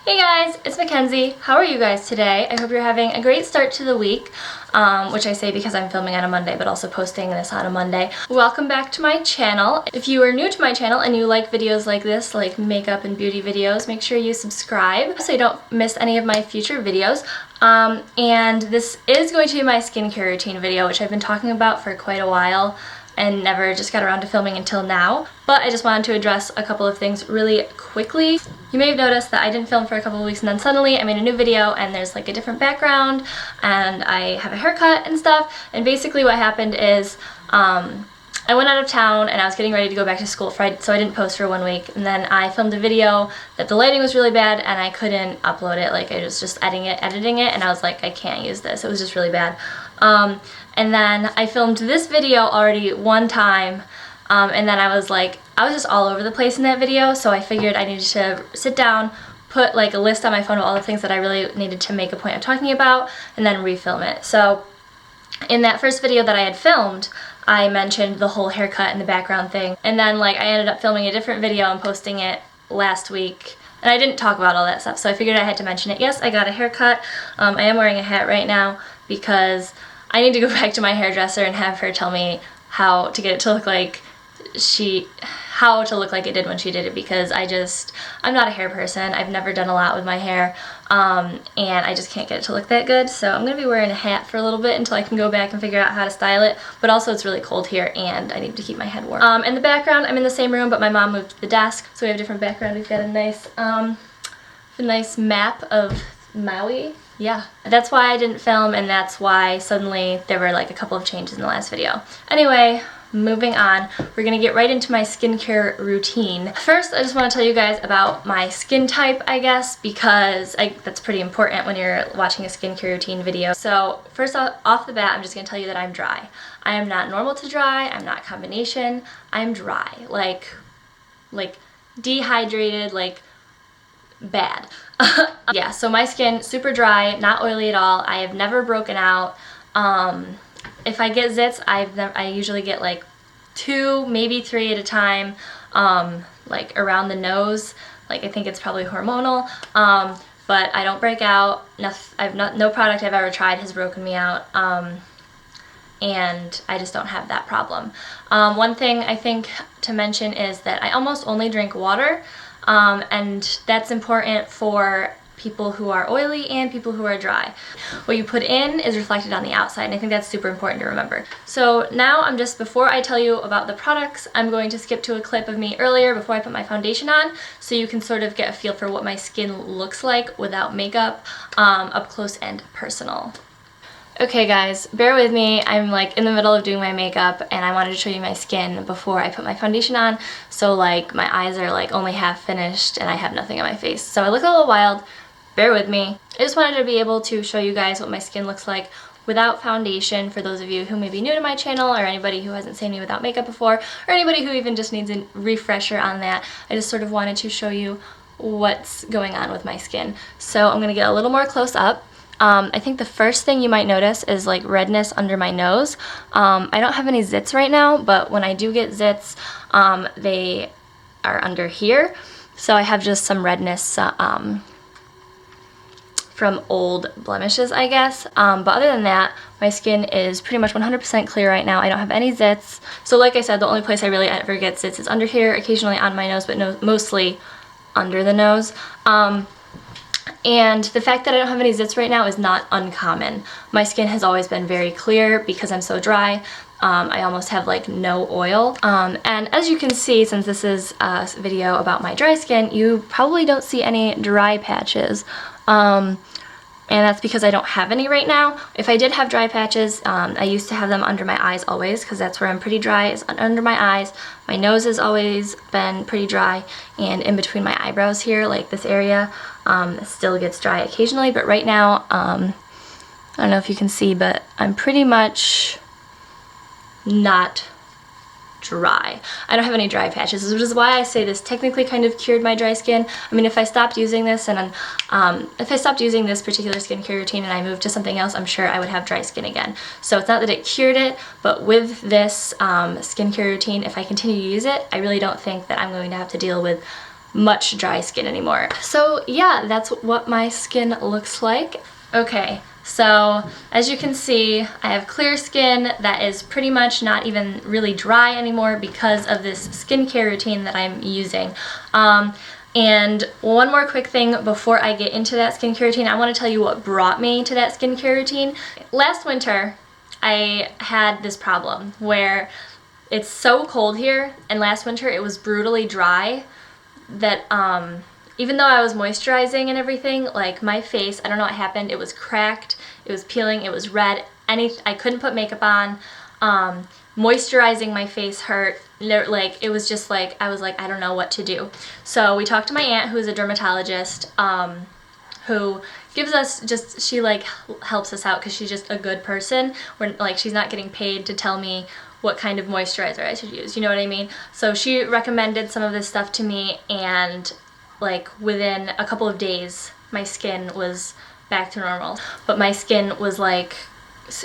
Hey guys, it's Mackenzie. How are you guys today? I hope you're having a great start to the week, which I say because I'm filming on a Monday, but also posting this on a Monday. Welcome back to my channel. If you are new to my channel and you like videos like this, like makeup and beauty videos, make sure you subscribe so you don't miss any of my future videos. And this is going to be my skincare routine video, which I've been talking about for quite a while and never just got around to filming until now. But I just wanted to address a couple of things really quickly. You may have noticed that I didn't film for a couple of weeks and then suddenly I made a new video and there's like a different background and I have a haircut and stuff. And basically what happened is I went out of town and I was getting ready to go back to school, so I didn't post for 1 week. And then I filmed a video that the lighting was really bad and I couldn't upload it. Like I was just editing it and I was like, I can't use this. It was just really bad. And then I filmed this video already one time, and then I was just all over the place in that video, so I figured I needed to sit down, put like a list on my phone of all the things that I really needed to make a point of talking about, and then refilm it. So in that first video that I had filmed, I mentioned the whole haircut and the background thing, and then like I ended up filming a different video and posting it last week. And I didn't talk about all that stuff, so I figured I had to mention it. Yes, I got a haircut. I am wearing a hat right now because I need to go back to my hairdresser and have her tell me how to get it to look like it did when she did it, because I'm not a hair person. I've never done a lot with my hair, and I just can't get it to look that good. So I'm going to be wearing a hat for a little bit until I can go back and figure out how to style it. But also it's really cold here and I need to keep my head warm. In the background, I'm in the same room, but my mom moved to the desk, so we have a different background. We've got a nice map of Maui. Yeah, that's why I didn't film, and that's why suddenly there were like a couple of changes in the last video. Anyway, moving on, we're gonna get right into my skincare routine. First, I just want to tell you guys about my skin type, I guess, because that's pretty important when you're watching a skincare routine video. So first off the bat, I'm just gonna tell you that I'm dry. I am not normal to dry, I'm not combination, I'm dry. Like dehydrated, like bad. Yeah, so my skin, super dry, not oily at all. I have never broken out. If I get zits, I usually get like 2, maybe 3 at a time, like around the nose. Like I think it's probably hormonal, but I don't break out. No product I've ever tried has broken me out, and I just don't have that problem. One thing I think to mention is that I almost only drink water. And that's important for people who are oily and people who are dry. What you put in is reflected on the outside, and I think that's super important to remember. So now before I tell you about the products, I'm going to skip to a clip of me earlier before I put my foundation on, so you can sort of get a feel for what my skin looks like without makeup, up close and personal. Okay guys, bear with me. I'm like in the middle of doing my makeup and I wanted to show you my skin before I put my foundation on. So like my eyes are like only half finished and I have nothing on my face. So I look a little wild. Bear with me. I just wanted to be able to show you guys what my skin looks like without foundation, for those of you who may be new to my channel, or anybody who hasn't seen me without makeup before, or anybody who even just needs a refresher on that. I just sort of wanted to show you what's going on with my skin. So I'm going to get a little more close up. I think the first thing you might notice is like redness under my nose. I don't have any zits right now, but when I do get zits, they are under here. So I have just some redness from old blemishes, I guess. But other than that, my skin is pretty much 100% clear right now. I don't have any zits. So like I said, the only place I really ever get zits is under here, occasionally on my nose, but mostly under the nose. And the fact that I don't have any zits right now is not uncommon. My skin has always been very clear because I'm so dry. I almost have like no oil. And as you can see, since this is a video about my dry skin, you probably don't see any dry patches. And that's because I don't have any right now. If I did have dry patches, I used to have them under my eyes always, because that's where I'm pretty dry, is under my eyes. My nose has always been pretty dry, and in between my eyebrows here, like this area, it still gets dry occasionally. But right now, I don't know if you can see, but I'm pretty much not dry. I don't have any dry patches, which is why I say this technically kind of cured my dry skin. I mean, if I stopped using this and if I stopped using this particular skincare routine and I moved to something else, I'm sure I would have dry skin again. So it's not that it cured it, but with this skincare routine, if I continue to use it, I really don't think that I'm going to have to deal with much dry skin anymore. So yeah, that's what my skin looks like. Okay, so as you can see, I have clear skin that is pretty much not even really dry anymore because of this skincare routine that I'm using. And one more quick thing before I get into that skincare routine, I want to tell you what brought me to that skincare routine. Last winter, I had this problem where it's so cold here, and last winter it was brutally dry that even though I was moisturizing and everything, like my face, I don't know what happened, it was cracked, it was peeling, it was red, I couldn't put makeup on. Moisturizing my face hurt. Like, it was just like, I was like, I don't know what to do. So we talked to my aunt, who is a dermatologist, who gives us she like helps us out because she's just a good person. Like, she's not getting paid to tell me what kind of moisturizer I should use, you know what I mean? So she recommended some of this stuff to me, and like within a couple of days my skin was back to normal. But my skin was like,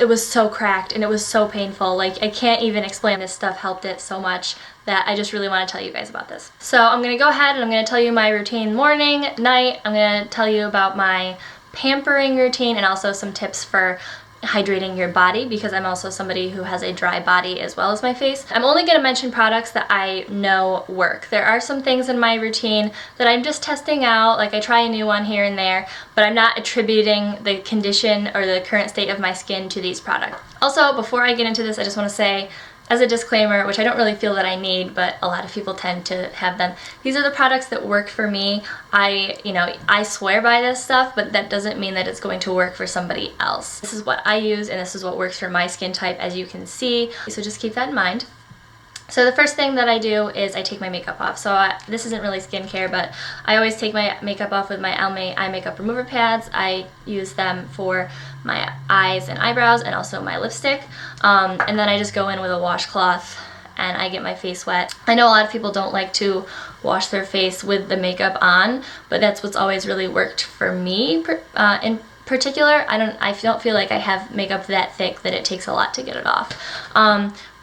it was so cracked and it was so painful. Like, I can't even explain. This stuff helped it so much that I just really want to tell you guys about this. So I'm going to go ahead and I'm going to tell you my routine morning, night. I'm going to tell you about my pampering routine and also some tips for hydrating your body, because I'm also somebody who has a dry body as well as my face. I'm only going to mention products that I know work. There are some things in my routine that I'm just testing out, like I try a new one here and there, but I'm not attributing the condition or the current state of my skin to these products. Also, before I get into this, I just want to say, as a disclaimer, which I don't really feel that I need, but a lot of people tend to have them, these are the products that work for me. I swear by this stuff, but that doesn't mean that it's going to work for somebody else. This is what I use, and this is what works for my skin type, as you can see. So just keep that in mind. So the first thing that I do is I take my makeup off. So this isn't really skincare, but I always take my makeup off with my Almay eye makeup remover pads. I use them for my eyes and eyebrows and also my lipstick. And then I just go in with a washcloth and I get my face wet. I know a lot of people don't like to wash their face with the makeup on, but that's what's always really worked for me in particular. I don't feel like I have makeup that thick that it takes a lot to get it off.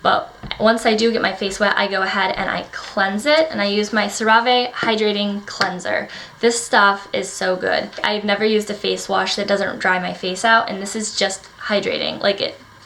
But once I do get my face wet, I go ahead and I cleanse it, and I use my Cerave Hydrating Cleanser. This stuff is so good. I've never used a face wash that doesn't dry my face out, and this is just hydrating. Like,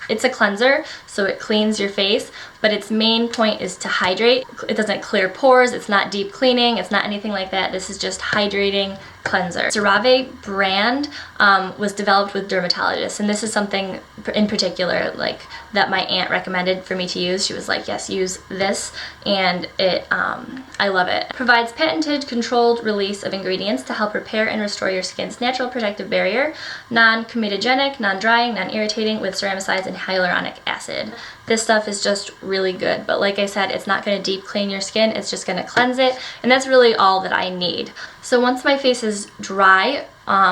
it's a cleanser, so it cleans your face, but its main point is to hydrate. It doesn't clear pores, it's not deep cleaning, it's not anything like that. This is just hydrating cleanser. Cerave brand was developed with dermatologists, and this is something in particular like that my aunt recommended for me to use. She was like, yes, use this, and I love it. It provides patented controlled release of ingredients to help repair and restore your skin's natural protective barrier, non-comedogenic, non-drying, non-irritating, with ceramicides and hyaluronic acid. This stuff is just really good, but like I said, it's not going to deep clean your skin, it's just going to cleanse it, and that's really all that I need. So once my face is dry,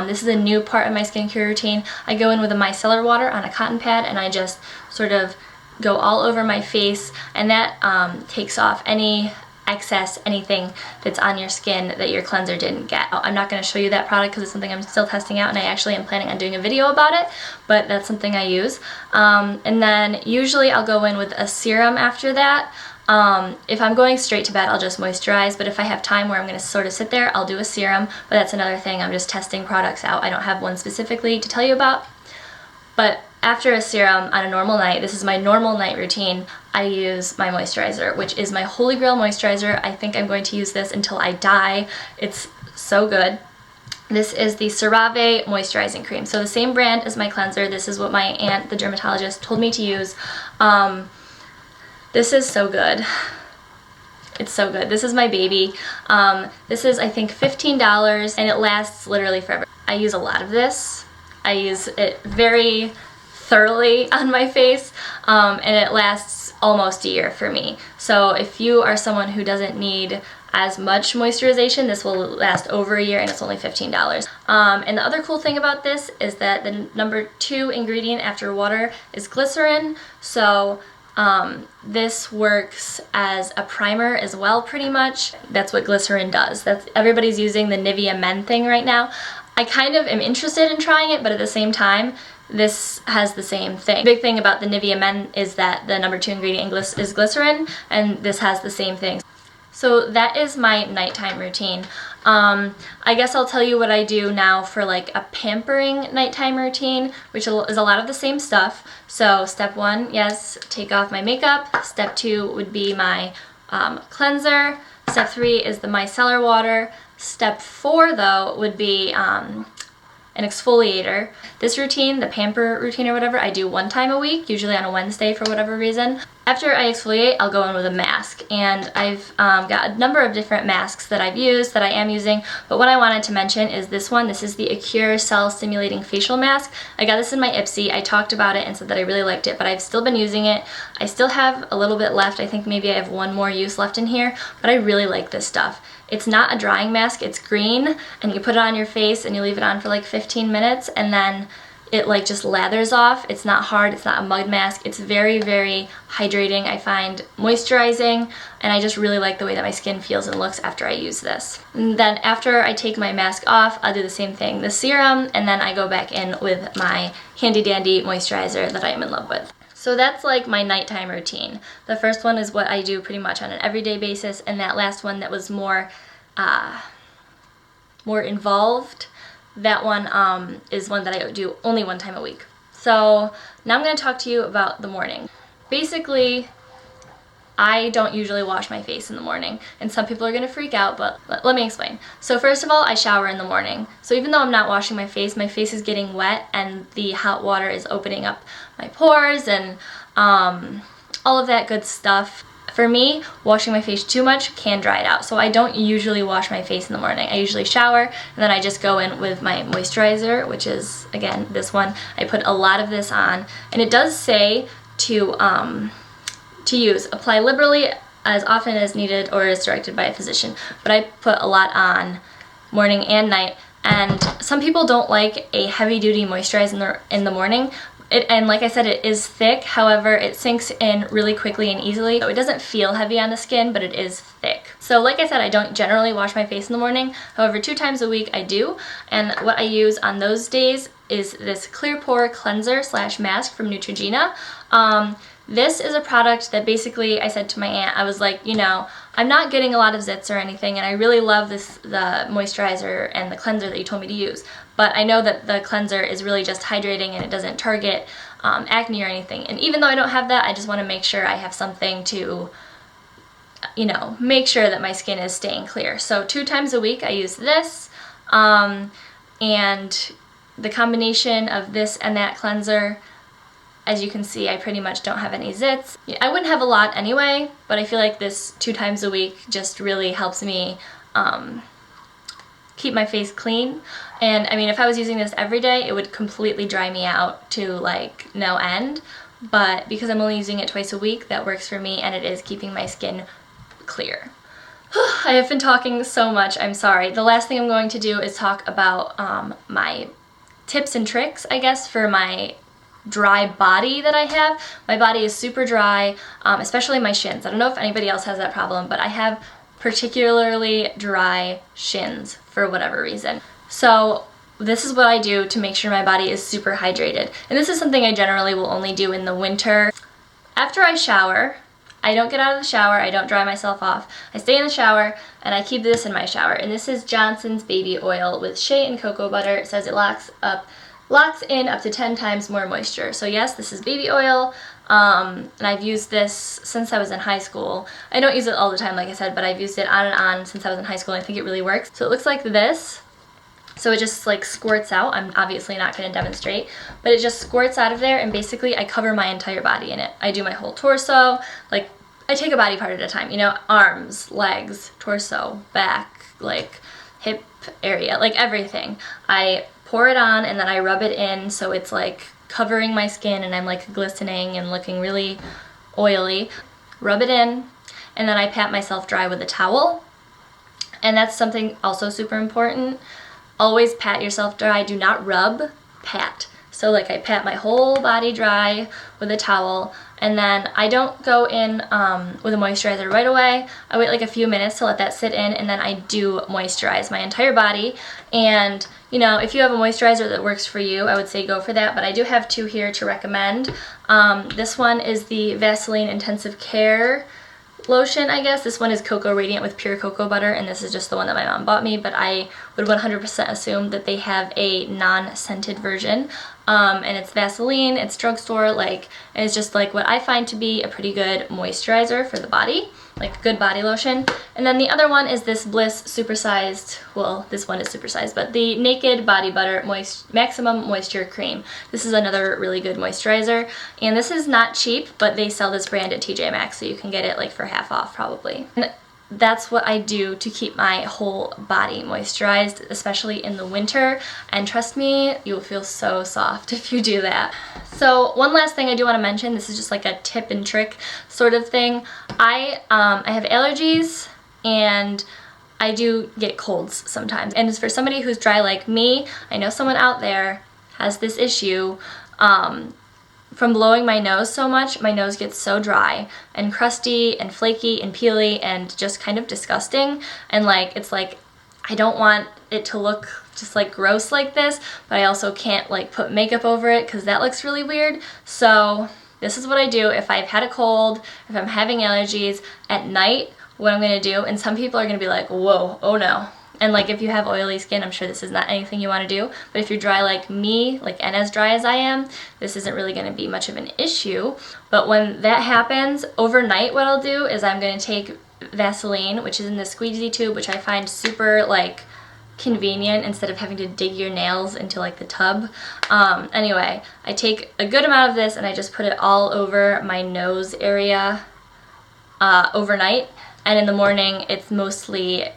this is a new part of my skincare routine, I go in with a micellar water on a cotton pad and I just sort of go all over my face, and that takes off any excess, anything that's on your skin that your cleanser didn't get. I'm not going to show you that product because it's something I'm still testing out, and I actually am planning on doing a video about it, but that's something I use. And then usually I'll go in with a serum after that. If I'm going straight to bed, I'll just moisturize, but if I have time where I'm going to sort of sit there, I'll do a serum, but that's another thing. I'm just testing products out. I don't have one specifically to tell you about. But after a serum on a normal night, this is my normal night routine, I use my moisturizer, which is my Holy Grail moisturizer. I think I'm going to use this until I die. It's so good. This is the Cerave Moisturizing Cream. So the same brand as my cleanser. This is what my aunt, the dermatologist, told me to use. This is so good. It's so good. This is my baby. This is, I think, $15, and it lasts literally forever. I use a lot of this. I use it very thoroughly on my face, and it lasts almost a year for me. So if you are someone who doesn't need as much moisturization, this will last over a year, and it's only $15. And the other cool thing about this is that the number 2 ingredient after water is glycerin. So this works as a primer as well, pretty much. That's what glycerin does. Everybody's using the Nivea Men thing right now. I kind of am interested in trying it, but at the same time, this has the same thing. The big thing about the Nivea Men is that the number 2 ingredient is glycerin, and this has the same thing. So that is my nighttime routine. I guess I'll tell you what I do now for like a pampering nighttime routine, which is a lot of the same stuff. So step 1, yes, take off my makeup. Step 2 would be my cleanser. Step 3 is the micellar water. Step 4 though would be an exfoliator. This routine, the pamper routine or whatever, I do 1 time a week, usually on a Wednesday for whatever reason. After I exfoliate, I'll go in with a mask, and I've got a number of different masks that I've used, that I am using, but what I wanted to mention is this one. This is the Acure Cell Stimulating Facial Mask. I got this in my Ipsy. I talked about it and said that I really liked it, but I've still been using it. I still have a little bit left. I think maybe I have 1 more use left in here, but I really like this stuff. It's not a drying mask, it's green, and you put it on your face and you leave it on for like 15 minutes, and then it like just lathers off. It's not hard, it's not a mud mask. It's very, very hydrating, I find, moisturizing, and I just really like the way that my skin feels and looks after I use this. And then after I take my mask off, I'll do the same thing, the serum, and then I go back in with my handy dandy moisturizer that I am in love with. So that's like my nighttime routine. The first one is what I do pretty much on an everyday basis, and that last one that was more involved, that one is one that I do only 1 time a week. So now I'm going to talk to you about the morning. Basically, I don't usually wash my face in the morning, and some people are going to freak out, but let me explain. So first of all, I shower in the morning. So even though I'm not washing my face is getting wet, and the hot water is opening up my pores and all of that good stuff. For me, washing my face too much can dry it out, so I don't usually wash my face in the morning. I usually shower, and then I just go in with my moisturizer, which is, again, this one. I put a lot of this on, and it does say to use. Apply liberally as often as needed or as directed by a physician, but I put a lot on morning and night, and some people don't like a heavy-duty moisturizer in the morning. And like I said, it is thick, however, it sinks in really quickly and easily. So it doesn't feel heavy on the skin, but it is thick. So like I said, I don't generally wash my face in the morning. However, 2 times a week I do. And what I use on those days is this Clear Pore Cleanser / mask from Neutrogena. This is a product that basically I said to my aunt, I was like, you know, I'm not getting a lot of zits or anything, and I really love the moisturizer and the cleanser that you told me to use. But I know that the cleanser is really just hydrating and it doesn't target acne or anything. And even though I don't have that, I just want to make sure I have something to, you know, make sure that my skin is staying clear. So 2 times a week I use this, and the combination of this and that cleanser, as you can see, I pretty much don't have any zits. I wouldn't have a lot anyway, but I feel like this 2 times a week just really helps me keep my face clean. And I mean, if I was using this every day, it would completely dry me out to like no end. But because I'm only using it twice a week, that works for me, and it is keeping my skin clear. I have been talking so much, I'm sorry. The last thing I'm going to do is talk about my tips and tricks, I guess, for my dry body that I have. My body is super dry, especially my shins. I don't know if anybody else has that problem, but I have particularly dry shins for whatever reason. So this is what I do to make sure my body is super hydrated. And this is something I generally will only do in the winter. After I shower, I don't get out of the shower, I don't dry myself off. I stay in the shower, and I keep this in my shower. And this is Johnson's Baby Oil with shea and cocoa butter. It says it locks in up to 10 times more moisture. So yes, this is baby oil, and I've used this since I was in high school. I don't use it all the time, like I said, but I've used it on and on since I was in high school, and I think it really works. So it looks like this. So it just like squirts out. I'm obviously not going to demonstrate, but it just squirts out of there, and basically I cover my entire body in it. I do my whole torso, like I take a body part at a time, you know, arms, legs, torso, back, like hip area, like everything. I pour it on, and then I rub it in so it's like covering my skin, and I'm like glistening and looking really oily. Rub it in, and then I pat myself dry with a towel. And that's something also super important. Always pat yourself dry. Do not rub, pat. So like I pat my whole body dry with a towel, and then I don't go in with a moisturizer right away. I wait like a few minutes to let that sit in, and then I do moisturize my entire body. And you know, if you have a moisturizer that works for you, I would say go for that, but I do have 2 here to recommend. This one is the Vaseline Intensive Care lotion, I guess. This one is Cocoa Radiant with pure cocoa butter, and this is just the one that my mom bought me, but I would 100% assume that they have a non-scented version. And it's Vaseline, it's drugstore, like, and it's just like what I find to be a pretty good moisturizer for the body, like a good body lotion. And then the other one is this Bliss supersized, well, this one is supersized, but the Naked Body Butter Maximum Moisture Cream. This is another really good moisturizer, and this is not cheap, but they sell this brand at TJ Maxx, so you can get it like for half off probably. And that's what I do to keep my whole body moisturized, especially in the winter, and trust me, you will feel so soft if you do that. So one last thing I do want to mention, this is just like a tip and trick sort of thing. I have allergies and I do get colds sometimes, and as for somebody who's dry like me, I know someone out there has this issue. From blowing my nose so much, my nose gets so dry and crusty and flaky and peely and just kind of disgusting. And like, it's like, I don't want it to look just like gross like this, but I also can't like put makeup over it because that looks really weird. So this is what I do if I've had a cold, if I'm having allergies at night, what I'm gonna do, and some people are gonna be like, whoa, oh no. And like if you have oily skin, I'm sure this is not anything you want to do, but if you're dry like me, like and as dry as I am, this isn't really going to be much of an issue. But when that happens, overnight what I'll do is I'm going to take Vaseline, which is in the squeezy tube, which I find super like convenient instead of having to dig your nails into like the tub. Anyway, I take a good amount of this and I just put it all over my nose area overnight, and in the morning it's mostly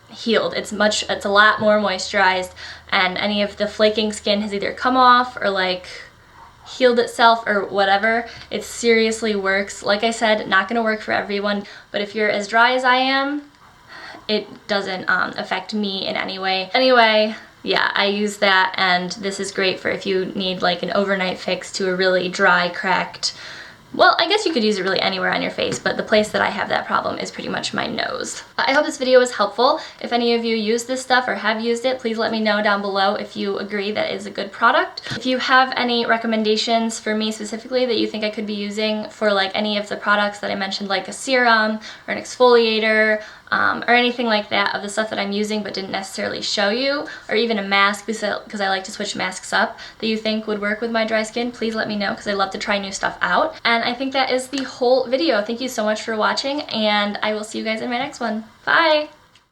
healed. It's a lot more moisturized, and any of the flaking skin has either come off or like healed itself or whatever. It seriously works. Like I said, not gonna work for everyone, but if you're as dry as I am, it doesn't affect me in any way. Anyway, yeah, I use that, and this is great for if you need like an overnight fix to a really dry, cracked, well, I guess you could use it really anywhere on your face, but the place that I have that problem is pretty much my nose. I hope this video was helpful. If any of you use this stuff or have used it, please let me know down below if you agree that it is a good product. If you have any recommendations for me specifically that you think I could be using for like any of the products that I mentioned, like a serum or an exfoliator, or anything like that of the stuff that I'm using but didn't necessarily show you, or even a mask because I like to switch masks up, that you think would work with my dry skin, please let me know because I love to try new stuff out. And I think that is the whole video. Thank you so much for watching, and I will see you guys in my next one. Bye!